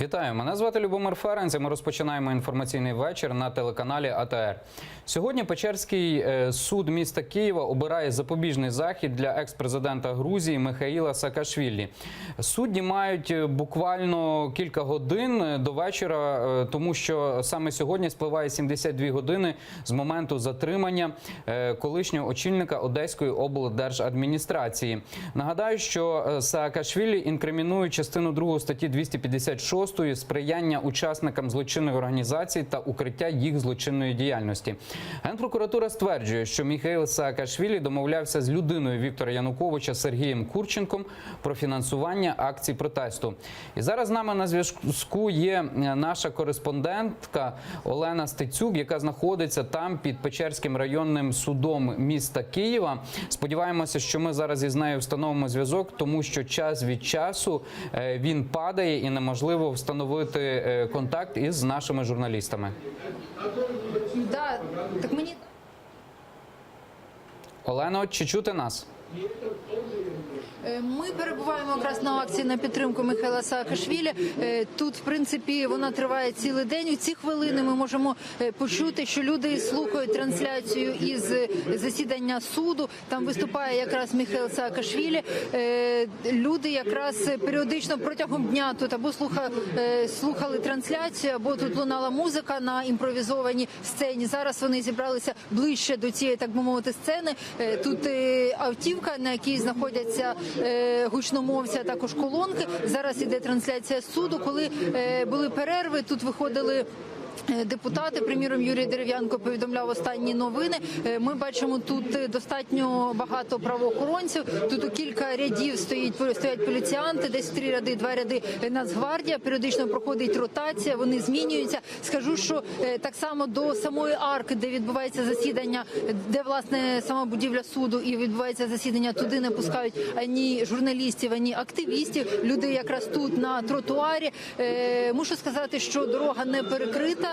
Вітаю, мене звати Любомир Ференц, і ми розпочинаємо інформаційний вечір на телеканалі АТР. Сьогодні Печерський суд міста Києва обирає запобіжний захід для екс-президента Грузії Міхеїла Саакашвілі. Судді мають буквально кілька годин до вечора, тому що саме сьогодні спливає 72 години з моменту затримання колишнього очільника Одеської облдержадміністрації. Нагадаю, що Саакашвілі інкримінує частину 2 статті 256 сприяння учасникам злочинної організації та укриття їх злочинної діяльності. Генпрокуратура стверджує, що Міхеїл Саакашвілі домовлявся з людиною Віктора Януковича Сергієм Курченком про фінансування акцій протесту. І зараз з нами на зв'язку є наша кореспондентка Олена Стецюк, яка знаходиться там під Печерським районним судом міста Києва. Сподіваємося, що ми зараз із нею встановимо зв'язок, тому що час від часу він падає і неможливо встановити контакт із нашими журналістами. Да, так мені... Олено, чи чути нас? Ми перебуваємо якраз на акції на підтримку Міхеїла Саакашвілі. Тут, в принципі, вона триває цілий день. У ці хвилини ми можемо почути, що люди слухають трансляцію із засідання суду. Там виступає якраз Міхеїл Саакашвілі. Люди якраз періодично протягом дня тут або слухали трансляцію, або тут лунала музика на імпровізованій сцені. Зараз вони зібралися ближче до цієї, так би мовити, сцени. Тут автівка, на якій знаходяться гучномовці, а також колонки. Зараз іде трансляція суду. Коли були перерви, тут виходили депутати, приміром, Юрій Дерев'янко повідомляв останні новини. Ми бачимо тут достатньо багато правоохоронців. Тут у кілька рядів стоять поліціянти, десь 3 ряди, 2 ряди Нацгвардія. Періодично проходить ротація, вони змінюються. Скажу, що так само до самої арки, де відбувається засідання, де, власне, сама будівля суду і відбувається засідання, туди не пускають ані журналістів, ані активістів. Люди якраз тут на тротуарі. Мушу сказати, що дорога не перекрита.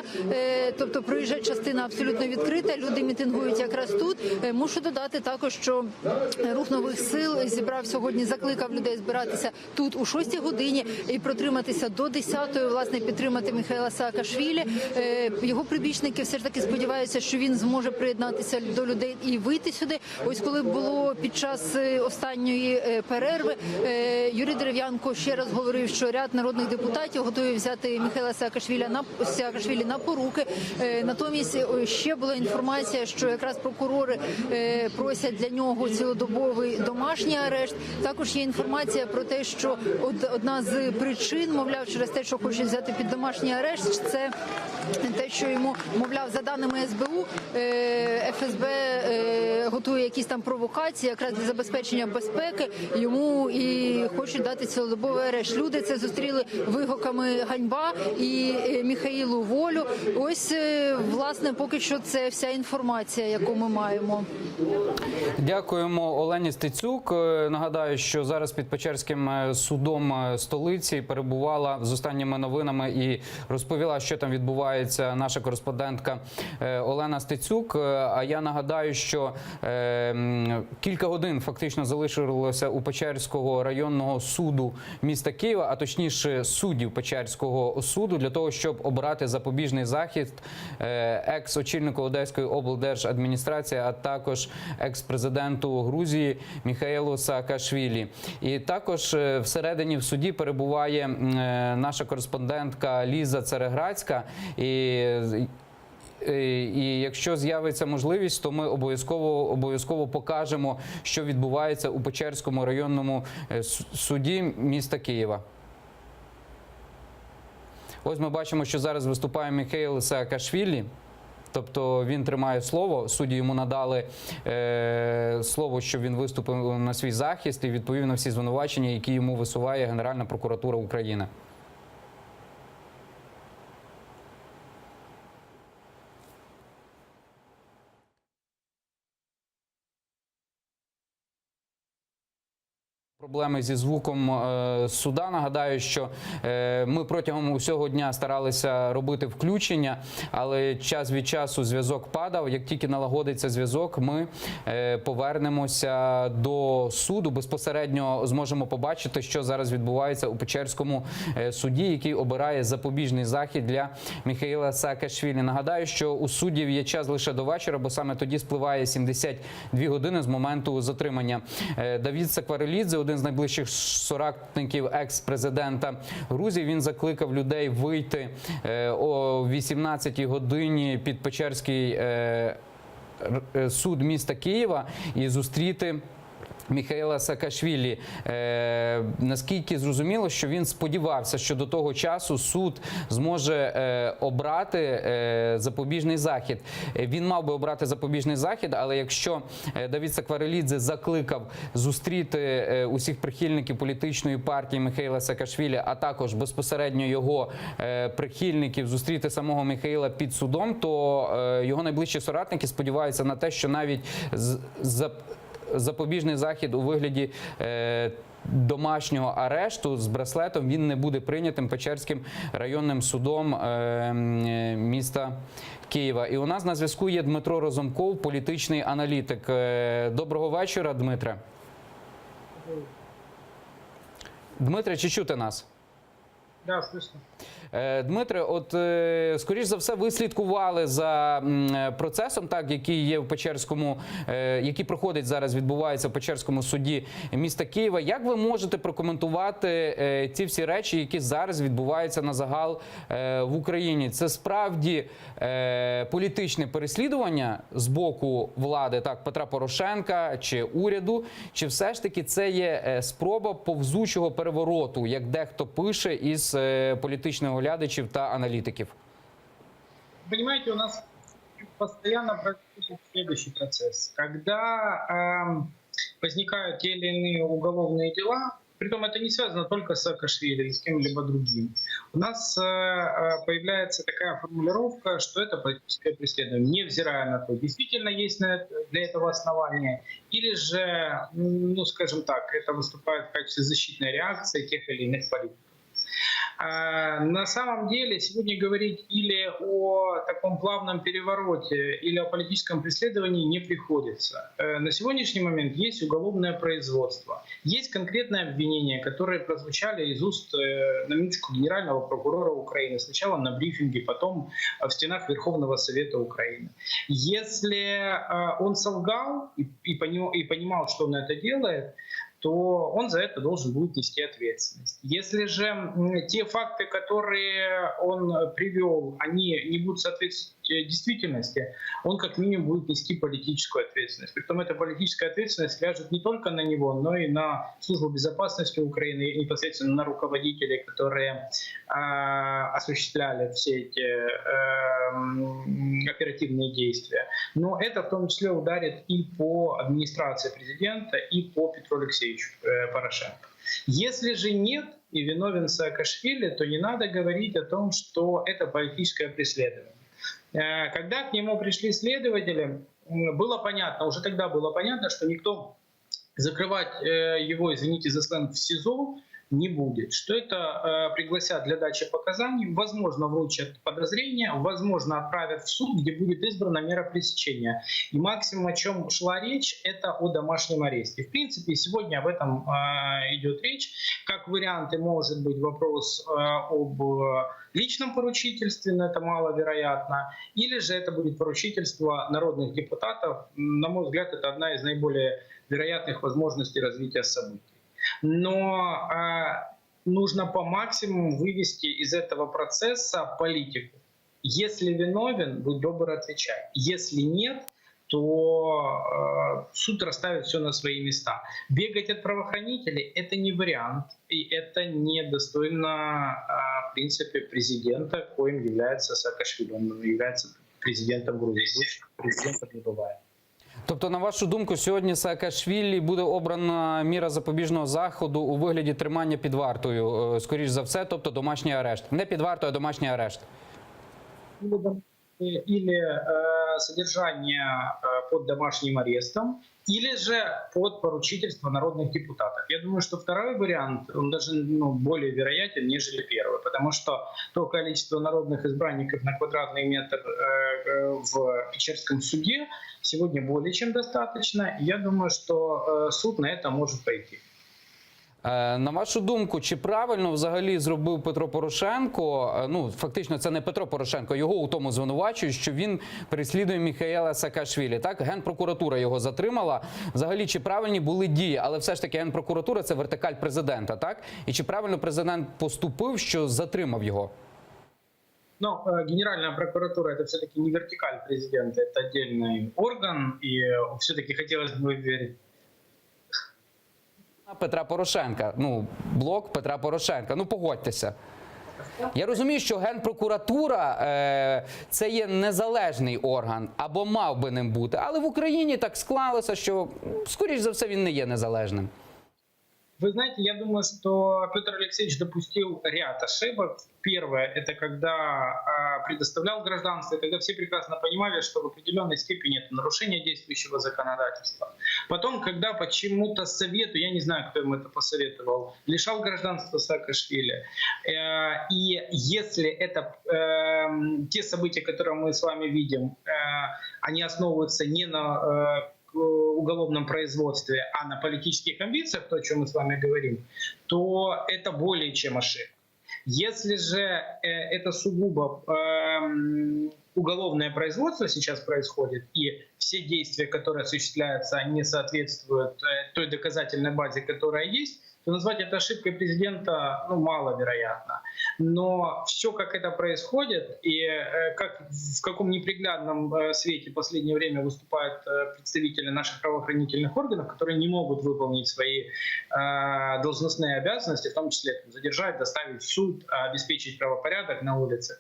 Тобто проїжджа частина абсолютно відкрита, люди мітингують якраз тут. Мушу додати також, що рух нових сил зібрав сьогодні, закликав людей збиратися тут у 6 годині і протриматися до 10-ї, власне, підтримати Міхеїла Саакашвілі. Його прибічники все ж таки сподіваються, що він зможе приєднатися до людей і вийти сюди. Ось коли було під час останньої перерви, Юрій Дерев'янко ще раз говорив, що ряд народних депутатів готові взяти Міхеїла Саакашвілі на поруки. Натомість ще була інформація, що якраз прокурори просять для нього цілодобовий домашній арешт. Також є інформація про те, що одна з причин, мовляв, через те, що хочуть взяти під домашній арешт, це те, що йому, мовляв, за даними СБУ, ФСБ готує якісь там провокації, якраз для забезпечення безпеки, йому і хочуть дати цілодобовий арешт. Люди це зустріли вигуками «ганьба» і Міхеїлу волю. Ось, власне, поки що це вся інформація, яку ми маємо. Дякуємо Олені Стецюк. Нагадаю, що зараз під Печерським судом столиці перебувала з останніми новинами і розповіла, що там відбувається, наша кореспондентка Олена Стецюк. А я нагадаю, що кілька годин фактично залишилося у Печерського районного суду міста Києва, а точніше суддів Печерського суду, для того, щоб обирати запобіжний захід екс-очільнику Одеської облдержадміністрації, а також екс-президенту Грузії Міхеїлу Саакашвілі. І також всередині в суді перебуває наша кореспондентка Ліза Цереградська. І якщо з'явиться можливість, то ми обов'язково покажемо, що відбувається у Печерському районному суді міста Києва. Ось ми бачимо, що зараз виступає Міхеїл Саакашвілі. Тобто він тримає слово, судді йому надали слово, що він виступив на свій захист і відповів на всі звинувачення, які йому висуває Генеральна прокуратура України. Проблеми зі звуком суда. Нагадаю, що ми протягом усього дня старалися робити включення, але час від часу зв'язок падав. Як тільки налагодиться зв'язок, ми повернемося до суду. Безпосередньо зможемо побачити, що зараз відбувається у Печерському суді, який обирає запобіжний захід для Міхеїла Саакашвілі. Нагадаю, що у суддів є час лише до вечора, бо саме тоді спливає 72 години з моменту затримання. Давід Сакварелідзе, один з найближчих соратників екс-президента Грузії, він закликав людей вийти о 18-й годині під Печерський суд міста Києва і зустріти Міхеїла Саакашвілі. Наскільки зрозуміло, що він сподівався, що до того часу суд зможе обрати запобіжний захід. Він мав би обрати запобіжний захід, але якщо Давід Сакварелідзе закликав зустріти усіх прихильників політичної партії Міхеїла Саакашвілі, а також безпосередньо його прихильників зустріти самого Міхеїла під судом, то його найближчі соратники сподіваються на те, що навіть запобіжний захід у вигляді домашнього арешту з браслетом він не буде прийнятим Печерським районним судом міста Києва. І у нас на зв'язку є Дмитро Розумков, політичний аналітик. Доброго вечора, Дмитре. Дмитре, чи чути нас? Да, слышно. Дмитре, от скоріш за все, ви слідкували за процесом, так, який є в Печерському, який проходить зараз, відбувається в Печерському суді міста Києва. Як ви можете прокоментувати ці всі речі, які зараз відбуваються на загал в Україні? Це справді політичне переслідування з боку влади, так, Петра Порошенка чи уряду, чи все ж таки це є спроба повзучого перевороту, як дехто пише із політичних оглядачів та аналітиків? Понимаете, у нас постоянно происходит следующий процесс. Когда возникают те или иные уголовные дела, притом это не связано только с Саакашвили или с кем-либо другим, у нас появляется такая формулировка, что это политическое преследование, невзирая на то, действительно есть для этого основания, или же, ну скажем так, это выступает в качестве защитной реакции тех или иных политиков. На самом деле сегодня говорить или о таком плавном перевороте, или о политическом преследовании не приходится. На сегодняшний момент есть уголовное производство, есть конкретные обвинения, которые прозвучали из уст, на минуточку, генерального прокурора Украины. Сначала на брифинге, потом в стенах Верховного Совета Украины. Если он солгал и понимал, что он это делает, то он за это должен будет нести ответственность. Если же те факты, которые он привел, они не будут соответствовать действительности, он как минимум будет нести политическую ответственность. Притом эта политическая ответственность ляжет не только на него, но и на Службу безопасности Украины, и непосредственно на руководителей, которые осуществляли все эти оперативные действия. Но это в том числе ударит и по администрации президента, и по Петру Алексеевичу Порошенко. Если же нет и виновен Саакашвили, то не надо говорить о том, что это политическое преследование. Когда к нему пришли следователи, было понятно, уже тогда было понятно, что никто закрывать его, извините за сленг, в СИЗО не будет. Что это пригласят для дачи показаний, возможно, вручат подозрения, возможно, отправят в суд, где будет избрана мера пресечения. И максимум, о чем шла речь, это о домашнем аресте. В принципе, сегодня об этом идет речь. Как варианты может быть вопрос об личном поручительстве, но это маловероятно, или же это будет поручительство народных депутатов. На мой взгляд, это одна из наиболее вероятных возможностей развития событий. Но нужно по максимуму вывести из этого процесса политику. Если виновен, будь добр, отвечай. Если нет, то суд расставит все на свои места. Бегать от правоохранителей — это не вариант, и это недостойно, в принципе, президента, коим является Саакашвили. Он является президентом Грузии. Президента не бывает. Тобто, на вашу думку, сьогодні Саакашвілі буде обрана міра запобіжного заходу у вигляді тримання під вартою, скоріш за все, тобто домашній арешт. Не під вартою, а домашній арешт. Или содержание под домашним арестом или же под поручительство народных депутатов. Я думаю, что второй вариант, он даже более вероятен, нежели первый, потому что то количество народных избранников на квадратный метр в Печерском суде сегодня более чем достаточно. Я думаю, что суд на это может пойти. На вашу думку, чи правильно взагалі зробив Петро Порошенко, ну фактично це не Петро Порошенко, його у тому звинувачують, що він переслідує Міхеїла Саакашвілі, так? Генпрокуратура його затримала. Взагалі, чи правильні були дії, але все ж таки Генпрокуратура – це вертикаль президента, так? І чи правильно президент поступив, що затримав його? Но Генеральная прокуратура – это все-таки не вертикаль президента, это отдельный орган, и все-таки хотелось бы верить. Петра Порошенка, ну, блок Петра Порошенка, ну погодьтеся. Я розумію, що Генпрокуратура це є незалежний орган, або мав би ним бути, але в Україні так склалося, що, скоріш за все, він не є незалежним. Вы знаете, я думаю, что Петр Алексеевич допустил ряд ошибок. Первое – это когда предоставлял гражданство, когда все прекрасно понимали, что в определенной степени это нарушение действующего законодательства. Потом, когда почему-то совету, я не знаю, кто ему это посоветовал, лишал гражданства Саакашвили. И если это те события, которые мы с вами видим, они основываются не на уголовном производстве, а на политических амбициях, то, о чем мы с вами говорим, то это более чем ошибка. Если же это сугубо уголовное производство сейчас происходит, и все действия, которые осуществляются, не соответствуют той доказательной базе, которая есть, то назвать это ошибкой президента маловероятно. Но все, как это происходит, и как, в каком неприглядном свете в последнее время выступают представители наших правоохранительных органов, которые не могут выполнить свои должностные обязанности, в том числе задержать, доставить в суд, обеспечить правопорядок на улице,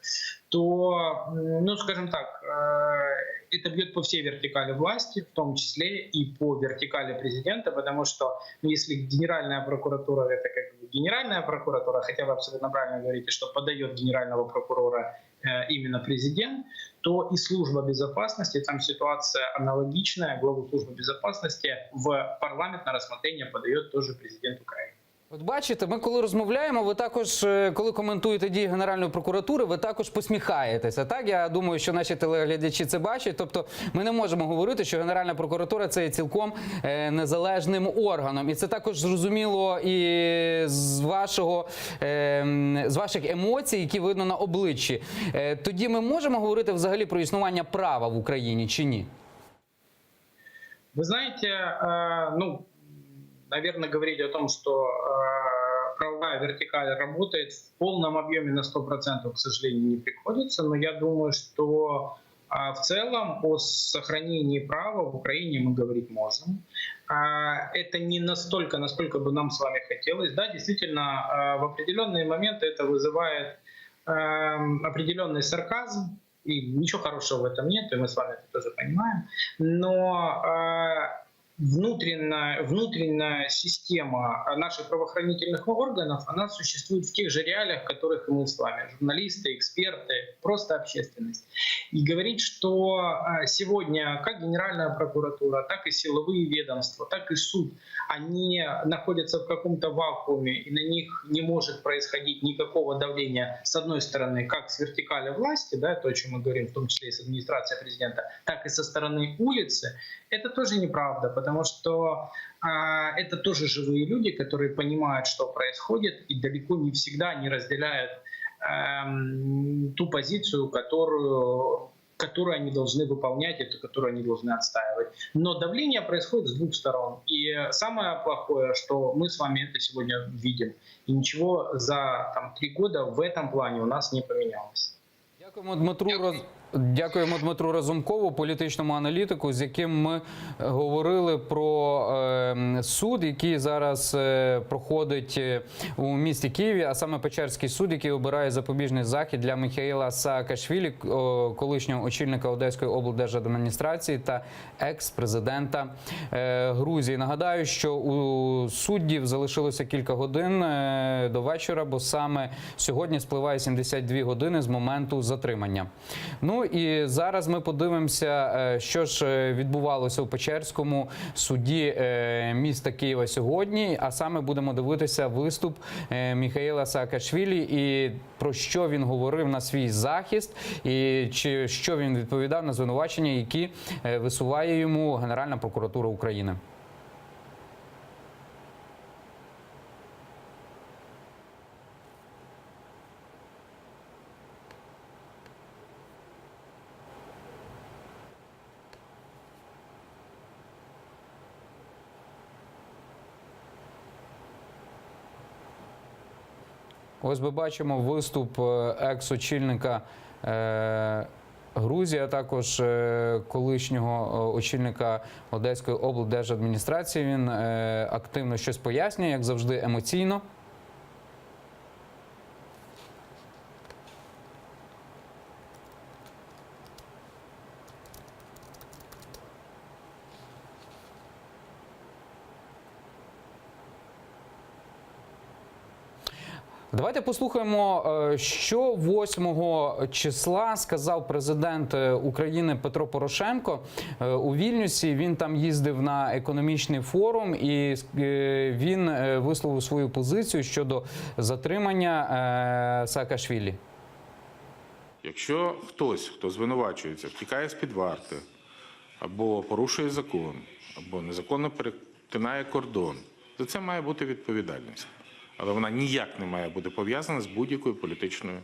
то, ну, скажем так, это бьет по всей вертикали власти, в том числе и по вертикали президента, потому что если Генеральная прокуратура — это как бы Генеральная прокуратура, хотя вы абсолютно правильно говорите, что подает генерального прокурора именно президент, то и служба безопасности, там ситуация аналогичная, главу службы безопасности в парламент на рассмотрение подает тоже президент Украины. От бачите, ми коли розмовляємо, ви також, коли коментуєте дії Генеральної прокуратури, ви також посміхаєтеся, так? Я думаю, що наші телеглядачі це бачать. Тобто ми не можемо говорити, що Генеральна прокуратура – це є цілком незалежним органом. І це також зрозуміло і з ваших емоцій, які видно на обличчі. Тоді ми можемо говорити взагалі про існування права в Україні чи ні? Вы знаете, наверное, говорить о том, что правовая вертикаль работает в полном объеме на 100%, к сожалению, не приходится. Но я думаю, что в целом о сохранении права в Украине мы говорить можем. Это не настолько, насколько бы нам с вами хотелось. Да, действительно, в определенные моменты это вызывает определенный сарказм. И ничего хорошего в этом нет, и мы с вами это тоже понимаем. Но внутренняя система наших правоохранительных органов, она существует в тех же реалиях, в которых и мы с вами, журналисты, эксперты, просто общественность. И говорить, что сегодня как Генеральная прокуратура, так и силовые ведомства, так и суд, они находятся в каком-то вакууме, и на них не может происходить никакого давления, с одной стороны, как с вертикали власти, да, то, о чем мы говорим, в том числе и с администрацией президента, так и со стороны улицы, это тоже неправда, потому что это тоже живые люди, которые понимают, что происходит, и далеко не всегда не разделяют ту позицию, которую они должны выполнять, и которую они должны отстаивать. Но давление происходит с двух сторон. И самое плохое, что мы с вами это сегодня видим. И ничего за 3 года в этом плане у нас не поменялось. Дякуємо Дмитру Разумкову, політичному аналітику, з яким ми говорили про суд, який зараз проходить у місті Києві, а саме Печерський суд, який обирає запобіжний захід для Міхеїла Саакашвілі, колишнього очільника Одеської облдержадміністрації та екс-президента Грузії. Нагадаю, що у суддів залишилося кілька годин до вечора, бо саме сьогодні спливає 72 години з моменту затримання. Ну і зараз ми подивимося, що ж відбувалося у Печерському суді міста Києва сьогодні. А саме будемо дивитися виступ Міхеїла Саакашвілі і про що він говорив на свій захист, і що він відповідав на звинувачення, які висуває йому Генеральна прокуратура України. Ось ми бачимо виступ екс-очільника Грузії, а також колишнього очільника Одеської облдержадміністрації. Він активно щось пояснює, як завжди, емоційно. Давайте послухаємо, що 8 числа сказав президент України Петро Порошенко у Вільнюсі. Він там їздив на економічний форум і він висловив свою позицію щодо затримання Саакашвілі. Якщо хтось, хто звинувачується, втікає з-під варти, або порушує закон, або незаконно перетинає кордон, за це має бути відповідальність. Але вона ніяк не має бути пов'язана з будь-якою політичною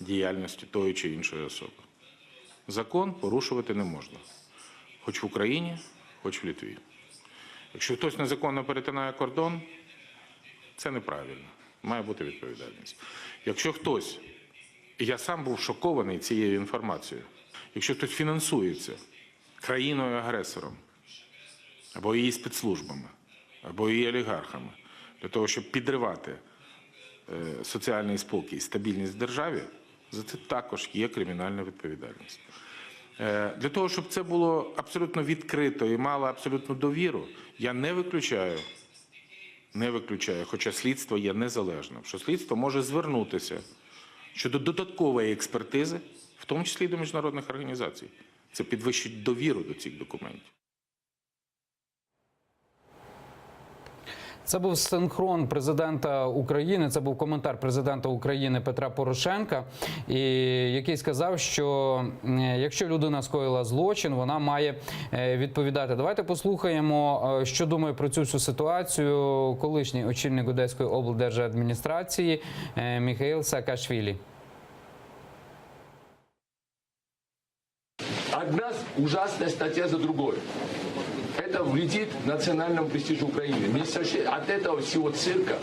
діяльністю тої чи іншої особи. Закон порушувати не можна. Хоч в Україні, хоч в Литві. Якщо хтось незаконно перетинає кордон, це неправильно. Має бути відповідальність. Якщо хтось, і я сам був шокований цією інформацією, якщо хтось фінансується країною-агресором, або її спецслужбами, або її олігархами, для того, щоб підривати соціальний спокій і стабільність в державі, за це також є кримінальна відповідальність. Для того, щоб це було абсолютно відкрито і мало абсолютну довіру, я не виключаю, хоча слідство є незалежним, що слідство може звернутися щодо додаткової експертизи, в тому числі і до міжнародних організацій. Це підвищить довіру до цих документів. Це був синхрон президента України, це був коментар президента України Петра Порошенка, який сказав, що якщо людина скоїла злочин, вона має відповідати. Давайте послухаємо, що думає про цю всю ситуацію колишній очільник Одеської облдержадміністрації Міхеїл Саакашвілі. Одна ужасная статья за другой. Это вредит национальному престижу Украины. От этого всего цирка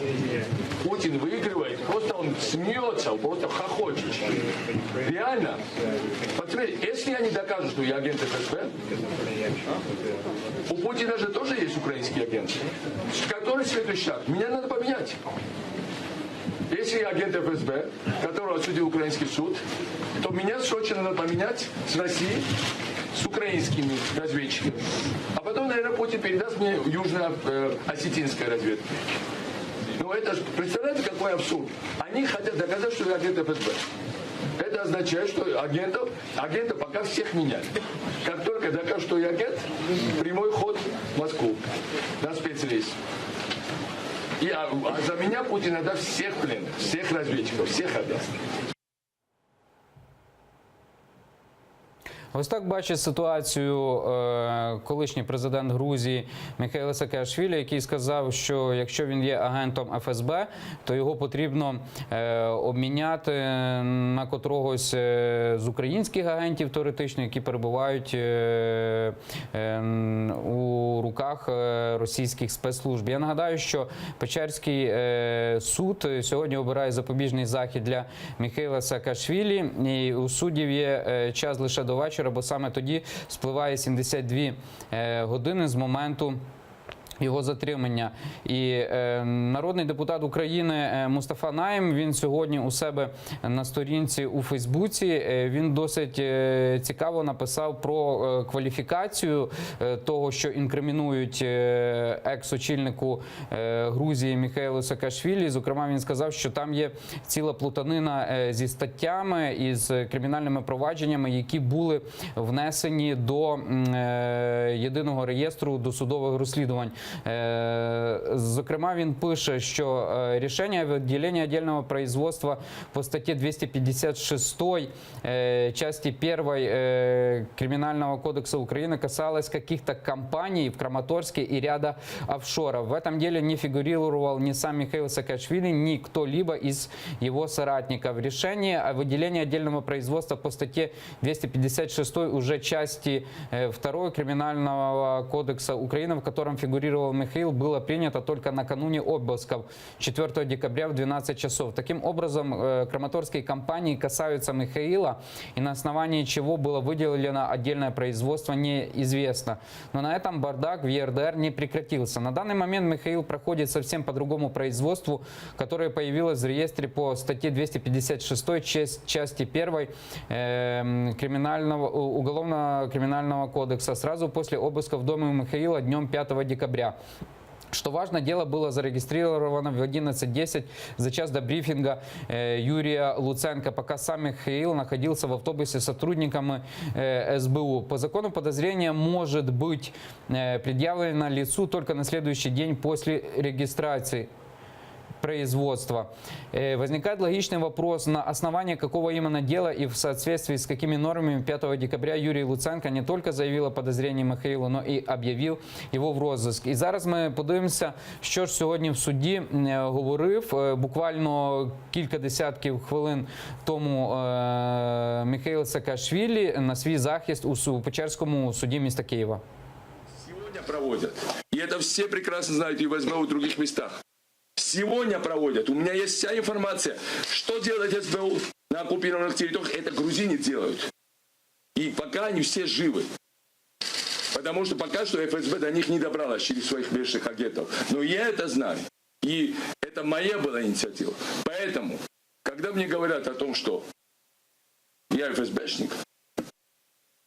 Путин выигрывает, просто он смеется, он просто хохочет. Реально. Посмотрите, если они докажут, что я агент ФСБ, у Путина же тоже есть украинский агент. Который следующий шаг? Меня надо поменять. Если я агент ФСБ, которого осудил украинский суд, то меня срочно надо поменять с Россией, с украинскими разведчиками. А потом, наверное, Путин передаст мне южно-осетинской разведке. Ну это же, представляете, какой абсурд? Они хотят доказать, что я агент ФСБ. Это означает, что агентов пока всех меняют. Как только докажут, что я агент, прямой ход в Москву на спецрейс. А за меня Путин отдаст всех пленных, всех разведчиков, всех отдаст. Ось так бачить ситуацію колишній президент Грузії Міхеїл Саакашвілі, який сказав, що якщо він є агентом ФСБ, то його потрібно обміняти на котрогось з українських агентів теоретично, які перебувають у руках російських спецслужб. Я нагадаю, що Печерський суд сьогодні обирає запобіжний захід для Міхеїла Саакашвілі, і у суддів є час лише до вечора, бо саме тоді спливає 72 години з моменту його затримання. І народний депутат України Мустафа Найєм, він сьогодні у себе на сторінці у Фейсбуці, він досить цікаво написав про кваліфікацію того, що інкримінують екс-очільнику Грузії Міхеїлу Саакашвілі. Зокрема, він сказав, що там є ціла плутанина зі статтями і з кримінальними провадженнями, які були внесені до єдиного реєстру досудових розслідувань. Зокрема, він пише, що рішення о відділенні отдельного производства по статті 256 части 1 Криминального кодекса Украины касалось каких-то компаний в Краматорске и ряда офшоров. В этом деле не фигурировал ни сам Михаил Саакашвили, ни кто-либо из его соратников. Решение о выделении отдельного производства по статье 256 уже части 2 Криминального кодекса Украины, в котором фигурировал Михаил, было принято только накануне обысков 4 декабря в 12 часов. Таким образом, краматорские компании касаются Михаила, и на основании чего было выделено отдельное производство, неизвестно. Но на этом бардак в ЕРДР не прекратился. На данный момент Михаил проходит совсем по другому производству, которое появилось в реестре по статье 256 части 1 Уголовно-криминального кодекса сразу после обыска в доме Михаила днем 5 декабря. Что важно, дело было зарегистрировано в 11:10 за час до брифинга Юрия Луценко, пока сам Михаил находился в автобусе с сотрудниками СБУ. По закону подозрение может быть предъявлено лицу только на следующий день после регистрации производства. Возникает логичный вопрос, на основании какого именно дела и в соответствии с какими нормами 5 декабря Юрій Луценко не тільки заявив о подозренні Михаїлу, но і об'явив його в розыск. І зараз ми подивимося, що ж сьогодні в суді говорив. Буквально кілька десятків хвилин тому Михаїл Саакашвілі на свій захист у Печерському суді міста Києва. Сегодня проводят. И это все прекрасно знают и в СБУ, и в других местах. Сегодня проводят. У меня есть вся информация, что делает СБУ на оккупированных территориях. Это грузины делают. И пока они все живы. Потому что пока что ФСБ до них не добралась через своих бывших агентов. Но я это знаю. И это моя была инициатива. Поэтому, когда мне говорят о том, что я ФСБшник,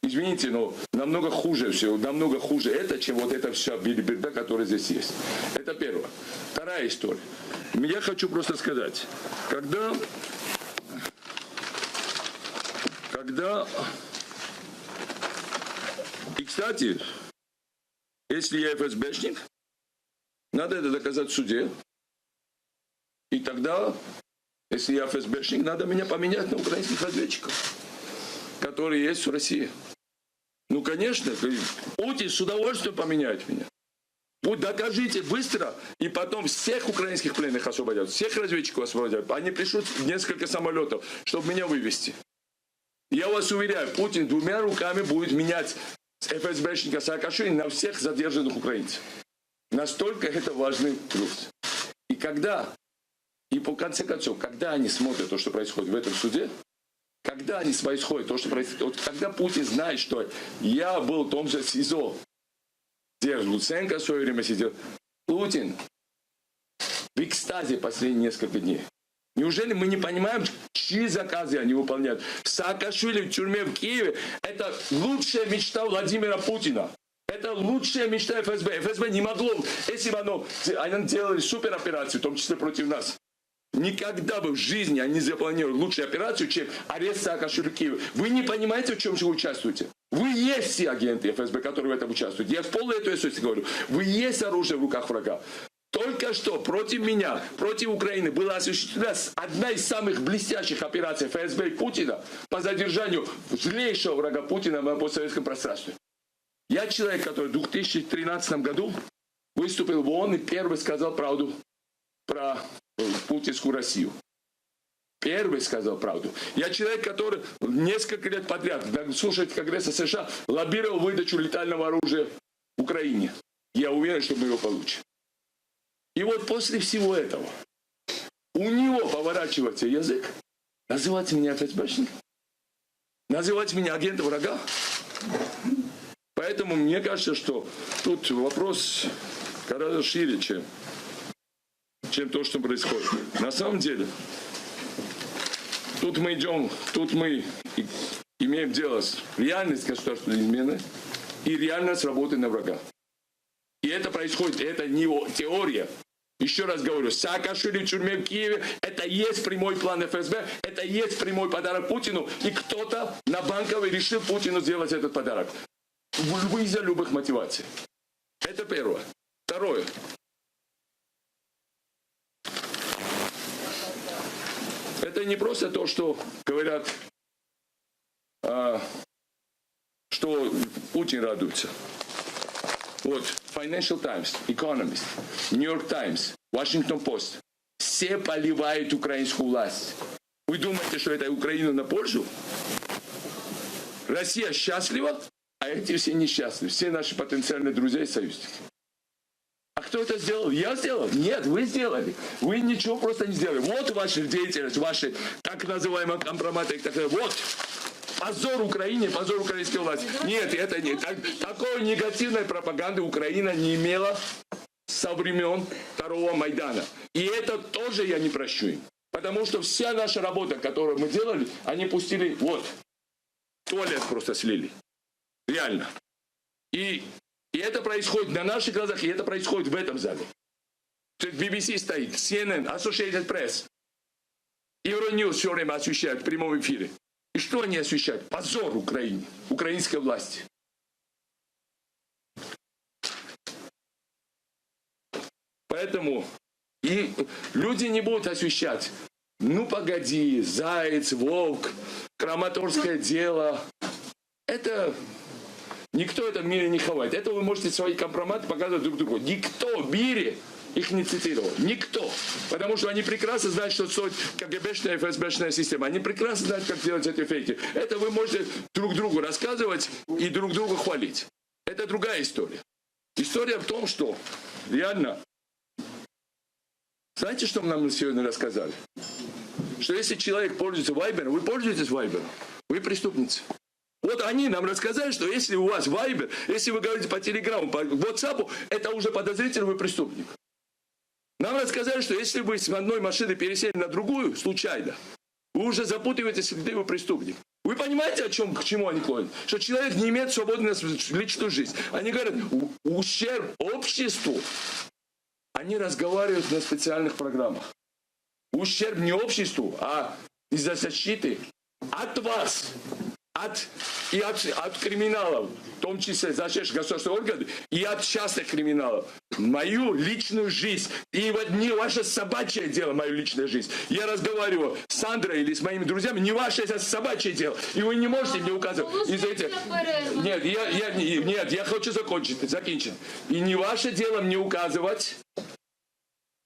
извините, но намного хуже все, намного хуже это, чем вот эта вся билиберда, которая здесь есть. Это первое. Вторая история. Я хочу просто сказать, когда и, кстати, если я ФСБшник, надо это доказать в суде. И тогда, если я ФСБшник, надо меня поменять на украинских разведчиков, которые есть в России. Ну, конечно, Путин с удовольствием поменяет меня. Вот докажите быстро, и потом всех украинских пленных освободят, всех разведчиков освободят. Они пришлют несколько самолетов, чтобы меня вывести. Я вас уверяю, Путин двумя руками будет менять ФСБшника Саакашвили на всех задержанных украинцев. Настолько это важный плюс. И когда, и по конце концов, когда они смотрят то, что происходит в этом суде, когда они происходит то, что происходит, вот когда Путин знает, что я был в том же СИЗО, где Луценко в свое время сидел, Путин в экстазе последние несколько дней. Неужели мы не понимаем, чьи заказы они выполняют? Саакашвили в тюрьме в Киеве – это лучшая мечта Владимира Путина. Это лучшая мечта ФСБ. ФСБ не могло, если бы они делали супероперацию, в том числе против нас. Никогда бы в жизни они не запланировали лучшую операцию, чем арест Саакашвили в Киеве. Вы не понимаете, в чем же вы участвуете? Вы есть все агенты ФСБ, которые в этом участвуют. Я в полной ответственности говорю. Вы есть оружие в руках врага. Только что против меня, против Украины была осуществлена одна из самых блестящих операций ФСБ и Путина по задержанию злейшего врага Путина на постсоветском пространстве. Я человек, который в 2013 году выступил в ООН и первый сказал правду про путинскую Россию. Первый сказал правду. Я человек, который несколько лет подряд, слушая Конгресса США, лоббировал выдачу летального оружия Украине. Я уверен, что мы его получим. И вот после всего этого у него поворачивается язык, называть меня ФСБшником, называть меня агентом врага. Поэтому мне кажется, что тут вопрос гораздо шире, чем то, что происходит. На самом деле, тут мы имеем дело с реальностью государственной измены и реальность работы на врага. И это происходит, это не теория. Еще раз говорю, Саакашвили в тюрьме в Киеве, это есть прямой план ФСБ, это есть прямой подарок Путину, и кто-то на Банковой решил Путину сделать этот подарок. Из-за любых мотиваций. Это первое. Второе. Это не просто то, что говорят, что Путин радуется. Вот, Financial Times, Economist, New York Times, Washington Post. Все поливают украинскую власть. Вы думаете, что это Украина на пользу? Россия счастлива, а эти все несчастны. Все наши потенциальные друзья и союзники. А кто это сделал? Я сделал? Нет, вы сделали. Вы ничего просто не сделали. Вот ваша деятельность, ваши так называемые компроматы. Вот. Позор Украине, позор украинской власти. Нет, это не. Такой негативной пропаганды Украина не имела со времен второго Майдана. И это тоже я не прощу им. Потому что вся наша работа, которую мы делали, они пустили, вот, туалет просто слили. Реально. И это происходит на наших глазах, и это происходит в этом зале. BBC стоит, CNN, Associated Press, Euronews все время освещают в прямом эфире. И что они освещают? Позор Украине, украинской власти. Поэтому и люди не будут освещать. Ну погоди, Заяц, Волк, Краматорское дело. Это никто это в мире не ховает. Это вы можете свои компроматы показывать друг другу. Никто в мире их не цитировал. Никто. Потому что они прекрасно знают, что стоит КГБшная и ФСБшная система. Они прекрасно знают, как делать эти фейки. Это вы можете друг другу рассказывать и друг друга хвалить. Это другая история. История в том, что реально... Знаете, что нам сегодня рассказали? Что если человек пользуется Вайбером, вы пользуетесь Вайбером, вы преступница. Вот они нам рассказали, что если у вас Вайбер, если вы говорите по Телеграмму, по WhatsApp, это уже подозрительный, вы преступник. Нам рассказали, что если вы с одной машины пересели на другую, случайно, вы уже запутываете следы, вы преступник. Вы понимаете, к чему они клонят? Что человек не имеет свободной личную жизнь. Они говорят, ущерб обществу. Они разговаривают на специальных программах. Ущерб не обществу, а из-за защиты от вас. От криминалов, в том числе защищающих государственные органы, и от частных криминалов. Мою личную жизнь. И вот не ваше собачье дело, мою личную жизнь. Я разговариваю с Сандрой или с моими друзьями, не ваше, это собачье дело. И вы не можете мне указывать. Нет, я хочу закончить. И не ваше дело мне указывать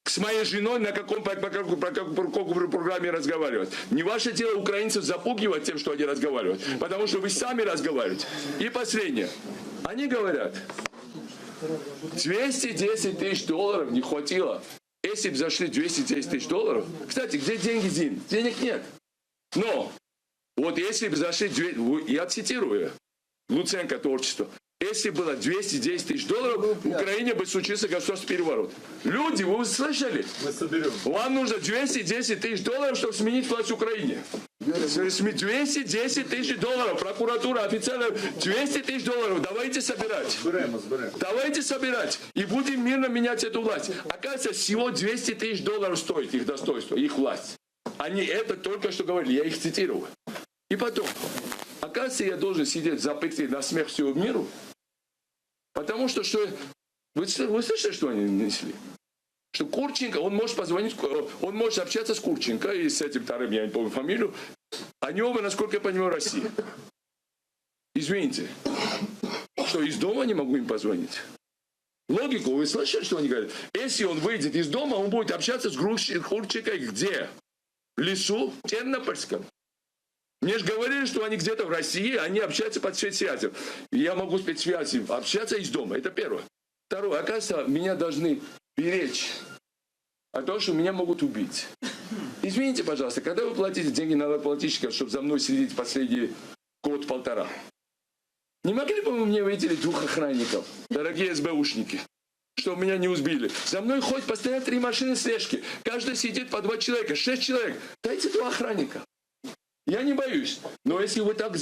с моей женой на каком программе разговаривать. Не ваше дело украинцев запугивать тем, что они разговаривают, потому что вы сами разговариваете. И последнее. Они говорят, 210 тысяч долларов не хватило. Если бы зашли 210 тысяч долларов... Кстати, где деньги, Зин? Денег нет. Но вот если бы зашли... Я цитирую Луценко творчество. Если было 210 тысяч долларов, в Украине бы случился государственный переворот. Люди, вы слышали? Мы соберем. Вам нужно 210 тысяч долларов, чтобы сменить власть в Украине. 210 тысяч долларов. Прокуратура официально 200 тысяч долларов. Давайте собирать. Давайте собирать. И будем мирно менять эту власть. Оказывается, всего 200 тысяч долларов стоит их достоинство, их власть. Они это только что говорили. Я их цитировал. И потом. Оказывается, я должен сидеть заперти на смех всего миру. Потому что вы слышали, что они несли? Что Курченко, он может позвонить, он может общаться с Курченко и с этим вторым, я не помню фамилию. Они оба, насколько я понимаю, Россия. Извините, что из дома не могу им позвонить. Логику, вы слышали, что они говорят? Если он выйдет из дома, он будет общаться с Курченко где? В лесу, в Тернопольском. Мне же говорили, что они где-то в России, они общаются по спецсвязям. Я могу спецсвязи общаться из дома. Это первое. Второе. Оказывается, меня должны беречь от того, что меня могут убить. Извините, пожалуйста, когда вы платите деньги налогоплательщикам, чтобы за мной следить последний год-полтора, не могли бы вы мне выделить 2 охранников, дорогие СБУшники? чтобы меня не убили. За мной ходят постоянно 3 машины слежки. Каждый сидит по 2 человека, 6 человек. Дайте 2 охранника. Я не боюсь. Но если вы так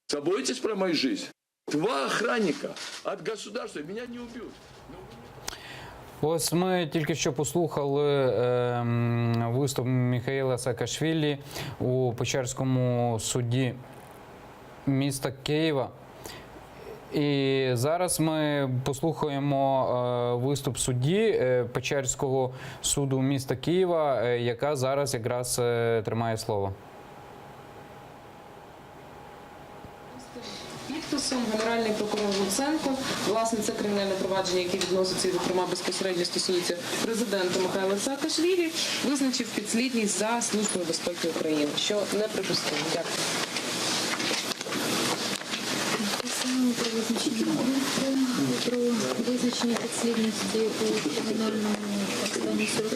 заботитесь про мою жизнь, 2 охранника от государства меня не убьют. Ось ми тільки що послухали виступ Міхаїла Саакашвілі у Печерському суді міста Києва. І зараз ми послухаємо виступ судді Печерського суду міста Києва, яка зараз якраз тримає слово. Підписом Генеральний прокурор Луценко, власне, це кримінальне провадження, яке відноситься і, зокрема, безпосередньо стосується президента Михайла Саакашвілі, визначив підслідність за Службою безпеки України, що неприпустимо. Дякую. Про визначення підслідності у кримінальному стані 48-73.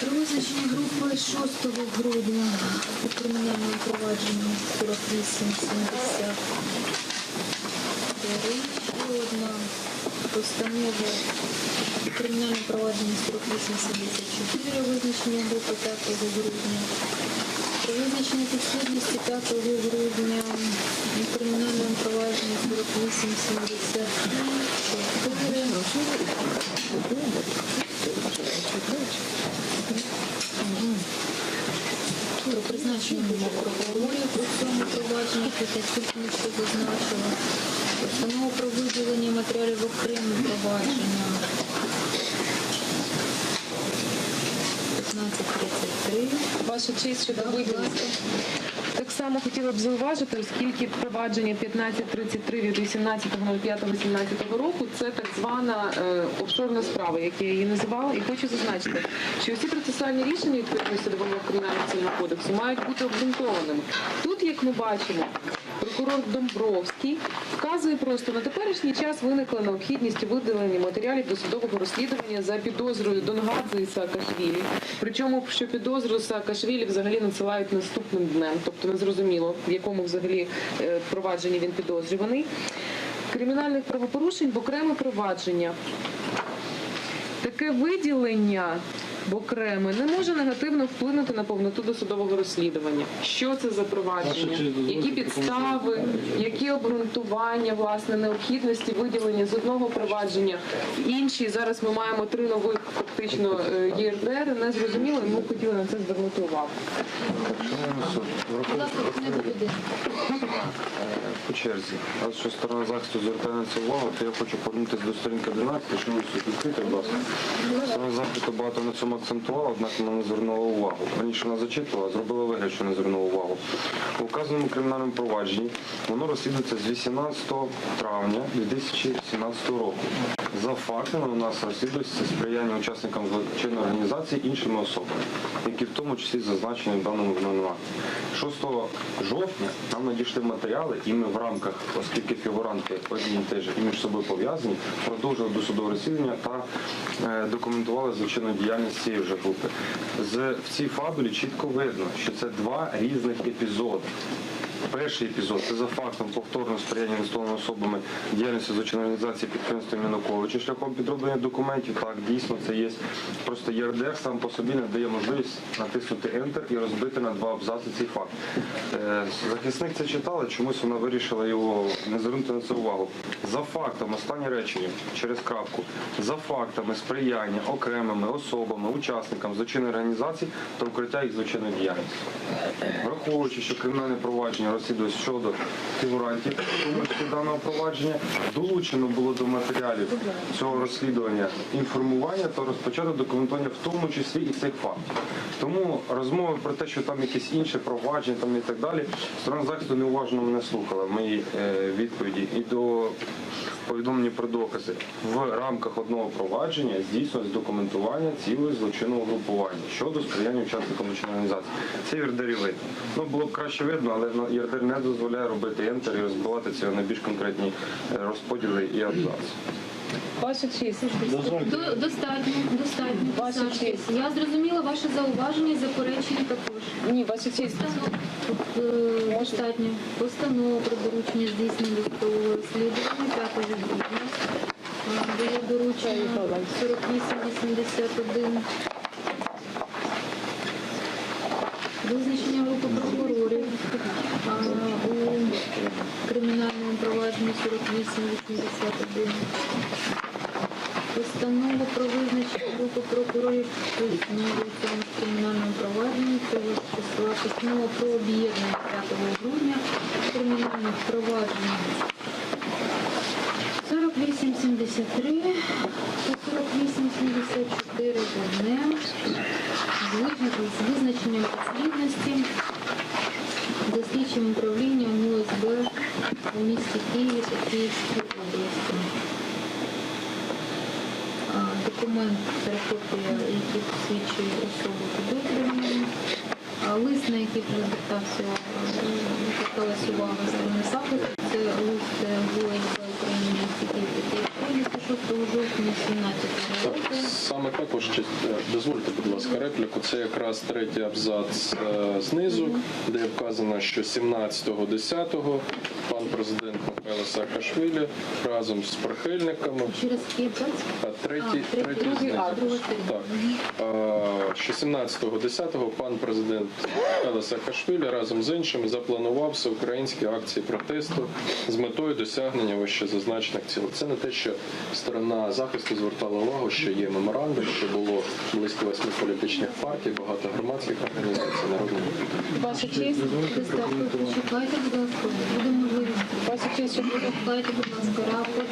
Про визначення групи 6 грудня у кримінальному провадженні 48-70. Ще одна постанова у кримінальному провадженні 48-74 визначення групи 5 грудня. Про визначення підслідності 5 грудня у кримінальному провадженні 48-74. Про призначення прокурорів у цьому провадженні, яке тільки що зазначила. Постанова про виділення матеріалів окремим провадження 1533. Ваша честь щодо виділення. Так само хотіла б зауважити, оскільки провадження 1533 від 18.05.18 року – це так звана офшорна справа, як я її називала. І хочу зазначити, що всі процесуальні рішення відповідності до вимог Кримінального цивільного кодексу мають бути обґрунтованими. Тут, як ми бачимо, прокурор Домбровський вказує просто, на теперішній час виникла необхідність у видаленні матеріалів досудового розслідування за підозрою Донгадзе і Саакашвілі. Причому, що підозру Саакашвілі взагалі надсилають наступним днем, тобто незрозуміло, в якому взагалі провадженні він підозрюваний. Кримінальних правопорушень в окреме провадження. Таке виділення в окреме не може негативно вплинути на повноту досудового розслідування. Що це за провадження? Які підстави, які обґрунтування, власне, необхідності виділення з одного провадження в інші. Зараз ми маємо 3 нових фактично ЄРДР, не зрозуміло, і ми хотіли на це звернути увагу. Будь ласка, не доведе. По черзі. А що сторона захисту звертає на це увагу, то я хочу повернутися до сторінки 11, що ви суд відкрити, будь ласка. Сторона захисту багато на цьому акцентувала, однак вона не звернула увагу. Раніше вона зачитувала, зробила вигляд, що не звернула увагу. У вказаному кримінальному провадженні воно розслідується з 18 травня 2017 року. За фактами у нас розслідується сприяння учасникам злочинної організації іншими особами, які в тому числі зазначені в даному обвинуванні. 6 жовтня нам надійшли матеріали, і ми в рамках, оскільки фігуранти одні і ті ж і між собою пов'язані, продовжили досудове розслідування та документували злочинну діяльність цієї вже групи. В цій фабулі чітко видно, що це 2 різних епізоди. Перший епізод – це за фактом повторного сприяння інвестованими особами діяльності злочинної організації підприємства Януковича шляхом підроблення документів. Так, дійсно, це є. Просто ЄРДР сам по собі не дає можливість натиснути Enter і розбити на 2 абзаци цей факт. Захисник це читала, чомусь вона вирішила його не звернути на це увагу. За фактом, останнє речення, через крапку, за фактами сприяння окремими особами, учасникам злочинної організації та укриття їх злочинної діяльності. Враховуючи, що кримінальне провадження розслідується щодо фігурантів даного провадження, долучено було до матеріалів цього розслідування інформування та розпочато документування, в тому числі і цих фактів. Тому розмови про те, що там якісь інші провадження там і так далі, сторона захисту неуважно мене слухала в моїй відповіді і до повідомлення про докази. В рамках одного провадження здійснюється документування цілого злочинного групування щодо сприяння учасникам злочинної організації. Це ЄРДР видно. Ну, було б краще видно, але ЄРДР не дозволяє робити ентер і розбивати це на більш конкретні розподіли і абзаці. Ваша честь. Достатньо. Ваша Саш, честь. Я зрозуміла ваше зауваження і заперечення також. Ні, ваша честь. Достатньо. Постанова про доручення здійснення досудового розслідування 5 грудня. Було доручення 4881. Визначення групи прокурорів у кримінальному провадженні 4881. Постанова про визначення групи прокурорів у цьому кримінальному провадженні цього ж числа. Постанова про об'єднання 5 грудня кримінальних проваджень 4873 та 4874 одне. З визначенням підслідності за слідчим управлінням УСБ у місті Києві та Київській області. Документ, копія, який посвідчує особу підозрюваної. Лист, на який зверталася увага сторони захисту, це лист УСБ України місті Київ та Київської області 6 жовтня 2017 року. Саме також, дозвольте, будь ласка, репліку. Це якраз третій абзац знизу, де вказано, що 17.10 пан президент Михайло Саакашвілі разом з прихильниками. Через Київ, Третій знизу. Так. Що 17.10 пан президент Михайло Саакашвілі разом з іншими запланував всеукраїнські акції протесту з метою досягнення вищезазначених цілей. Це не те, що сторона захисту звертала увагу, що є меморандум, що було близько 8 політичних партій, багато громадських організацій, народних. Ваша честь. Чекайте, будь ласка, буде можливість. Ваша честь, щоб Чекайте, будь ласка, рапорт.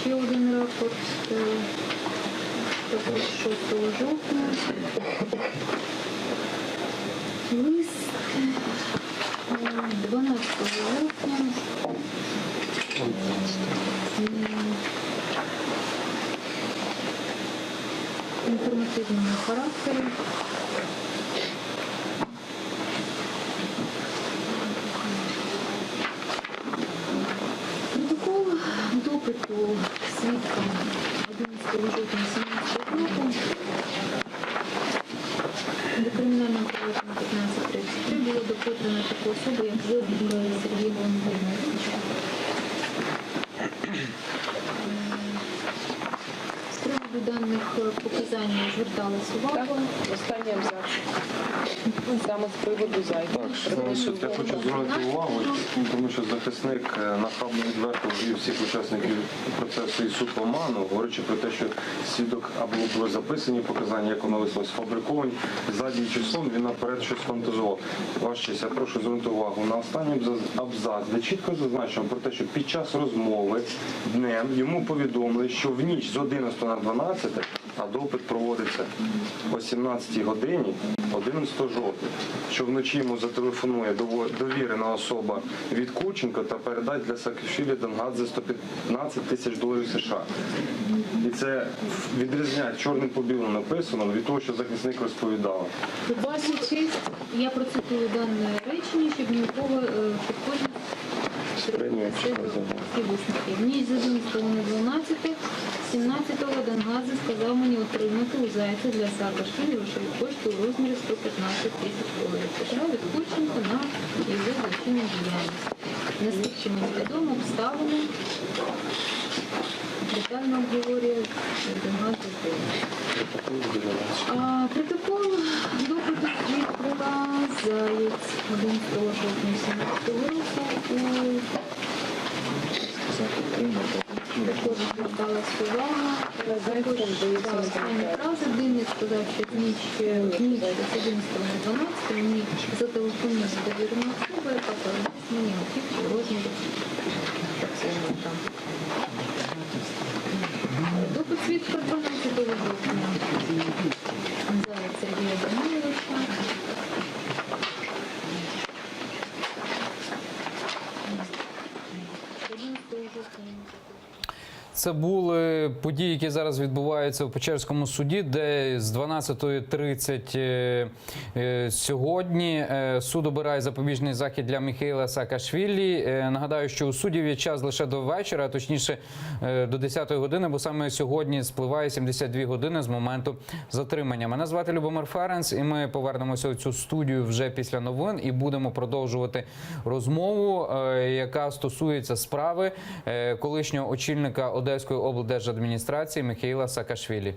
Ще один рапорт. Також 6 жовтня. Лист 12 жовтня. Інформативного характеру. Протокол допиту свідка 11 жовтня 2017 року до кримінального провадження 1533 було допитано таку особу, як Зобік Сергій Леонідович. З приводу даних показань зверталась увагу. останній абзац. Саме з приводу зайвих. Так, шановний суд, я хочу звернути увагу, тому що захисник нахабно відверто ввів всіх учасників процесу і суд в оману, говорячи про те, що свідок або були записані показання, як воно висловилось, сфабриковані, заднім числом він наперед щось фантазував. Ваша честь, я прошу звернути увагу на останній абзац, де чітко зазначено про те, що під час розмови днем йому повідомили, що в ніч з 11 на 12, а допит проводиться о 17 годині 11 жовтня, що вночі йому зателефонує довірена особа від Курченка та передасть для Саакашвілі Дангадзе $115 тисяч США. І це відрізняє чорним по білому написано від того, що захисник розповідав. Ваша честь. Я процитую дане речення, щоб нікого підходить всі висновки. В ніч з 11 на 12, 17-го Дангадзе сказав мені отримати у Зайця для Саакашвілі грошові кошти у розмірі $115 тисяч США від Курченка на його злочинну діяльність. Наскільки мені відомо, обставини детально обговорює Дангадзе. Протокол допиту свідка Заєць 11 жовтня 2017 року. Також зверталась увага. Також останні фрази. Динник сказав, що в ніч з 11 на 12 мені зателефонувала довірена особа, яка передасть мені готівку у розмірі. Допит свідка 12 жовтня. Заяць Сергія Даниловича. Це були події, які зараз відбуваються в Печерському суді, де з 12:30 сьогодні суд обирає запобіжний захід для Міхеїла Саакашвілі. Нагадаю, що у суддів є час лише до вечора, а точніше до 10-ї години, бо саме сьогодні спливає 72 години з моменту затримання. Мене звати Любомир Ференц, і ми повернемося у цю студію вже після новин і будемо продовжувати розмову, яка стосується справи колишнього очільника Одеської облдержадміністрації Міхеїла Саакашвілі.